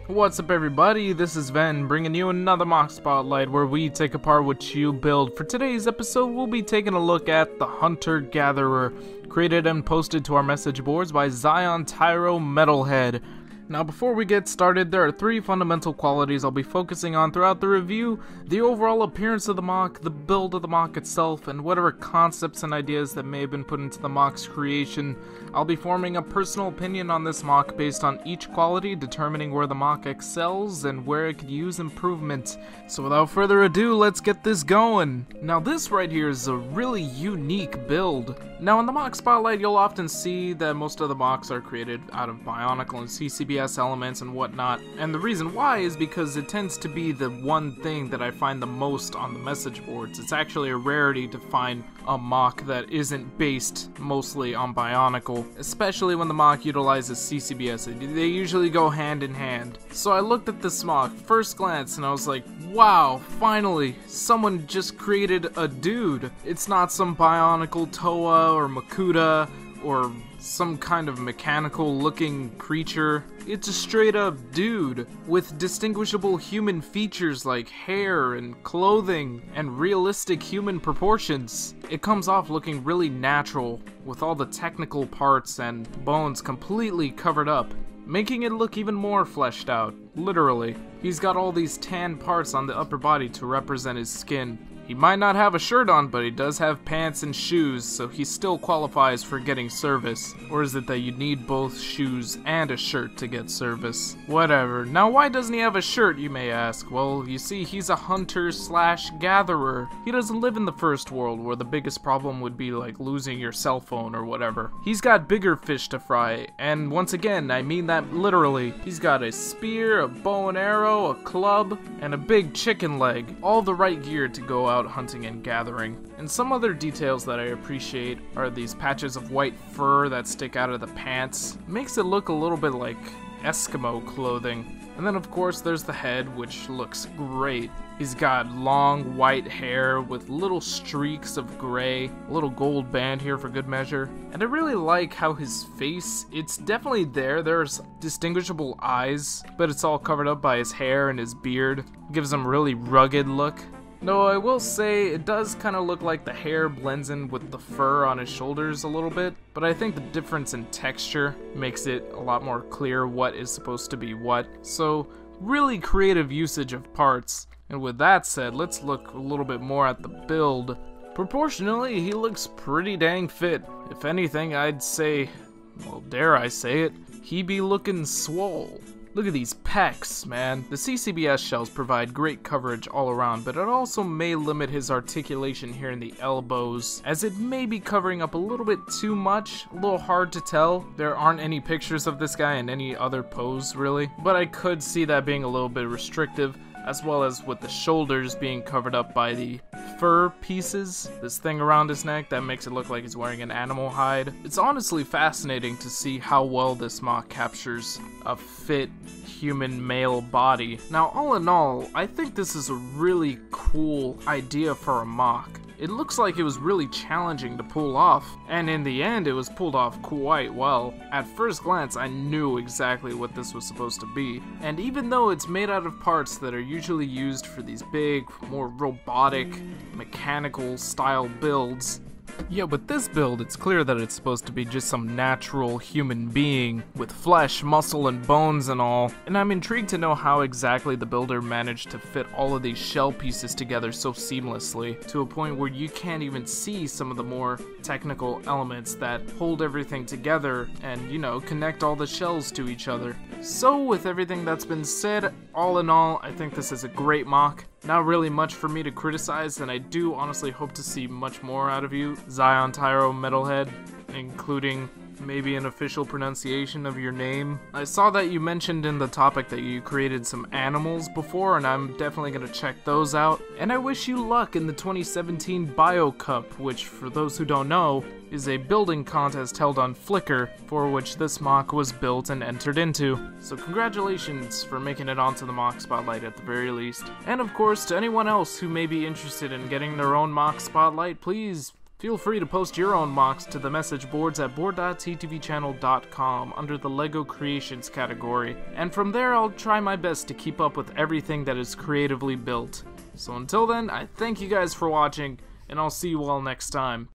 What's up everybody, this is Ven bringing you another MOC Spotlight where we take apart what you build. For today's episode, we'll be taking a look at the Hunter-Gatherer, created and posted to our message boards by ZiontyroMetalhead. Now before we get started, there are three fundamental qualities I'll be focusing on throughout the review: the overall appearance of the MOC, the build of the MOC itself, and whatever concepts and ideas that may have been put into the MOC's creation. I'll be forming a personal opinion on this MOC based on each quality, determining where the MOC excels and where it could use improvement. So without further ado, let's get this going. Now this right here is a really unique build. Now in the MOC Spotlight, you'll often see that most of the MOCs are created out of Bionicle and CCBS elements and whatnot, and the reason why is because it tends to be the one thing that I find the most on the message boards. It's actually a rarity to find a MOC that isn't based mostly on Bionicle, especially when the MOC utilizes CCBS. They usually go hand in hand. So I looked at this MOC first glance and I was like, wow, finally, someone just created a dude. It's not some Bionicle Toa or Makuta or some kind of mechanical looking creature. It's a straight up dude with distinguishable human features like hair and clothing and realistic human proportions. It comes off looking really natural with all the technical parts and bones completely covered up, making it look even more fleshed out, literally. He's got all these tan parts on the upper body to represent his skin. He might not have a shirt on, but he does have pants and shoes, so he still qualifies for getting service. Or is it that you need both shoes and a shirt to get service? Whatever. Now why doesn't he have a shirt, you may ask? Well, you see, he's a hunter/gatherer. He doesn't live in the first world, where the biggest problem would be like losing your cell phone or whatever. He's got bigger fish to fry, and once again, I mean that literally. He's got a spear, a bow and arrow, a club, and a big chicken leg. All the right gear to go out hunting and gathering. And some other details that I appreciate are these patches of white fur that stick out of the pants. Makes it look a little bit like Eskimo clothing. And then of course there's the head, which looks great. He's got long white hair with little streaks of gray, a little gold band here for good measure. And I really like how his face, it's definitely there. There's distinguishable eyes, but it's all covered up by his hair and his beard. It gives him a really rugged look. No, I will say it does kind of look like the hair blends in with the fur on his shoulders a little bit, but I think the difference in texture makes it a lot more clear what is supposed to be what. So, really creative usage of parts. And with that said, let's look a little bit more at the build. Proportionally, he looks pretty dang fit. If anything, I'd say, well, dare I say it, he be looking swole. Look at these pecs, man. The CCBS shells provide great coverage all around, but it also may limit his articulation here in the elbows, as it may be covering up a little bit too much. A little hard to tell. There aren't any pictures of this guy in any other pose, really, but I could see that being a little bit restrictive, as well as with the shoulders being covered up by the fur pieces, this thing around his neck that makes it look like he's wearing an animal hide. It's honestly fascinating to see how well this MOC captures a fit human male body. Now all in all, I think this is a really cool idea for a MOC. It looks like it was really challenging to pull off, and in the end it was pulled off quite well. At first glance I knew exactly what this was supposed to be, and even though it's made out of parts that are usually used for these big, more robotic, mechanical style builds, yeah, with this build, it's clear that it's supposed to be just some natural human being with flesh, muscle, and bones and all. And I'm intrigued to know how exactly the builder managed to fit all of these shell pieces together so seamlessly, to a point where you can't even see some of the more technical elements that hold everything together and, you know, connect all the shells to each other. So with everything that's been said, all in all, I think this is a great MOC. Not really much for me to criticize, and I do honestly hope to see much more out of you, ZiontyroMetalhead, including maybe an official pronunciation of your name. I saw that you mentioned in the topic that you created some animals before, and I'm definitely going to check those out. And I wish you luck in the 2017 Bio Cup, which, for those who don't know, is a building contest held on Flickr, for which this MOC was built and entered into. So congratulations for making it onto the MOC Spotlight at the very least. And of course, to anyone else who may be interested in getting their own MOC Spotlight, please Feel free to post your own MOCs to the message boards at board.ctvchannel.com under the LEGO Creations category, and from there I'll try my best to keep up with everything that is creatively built. So until then, I thank you guys for watching, and I'll see you all next time.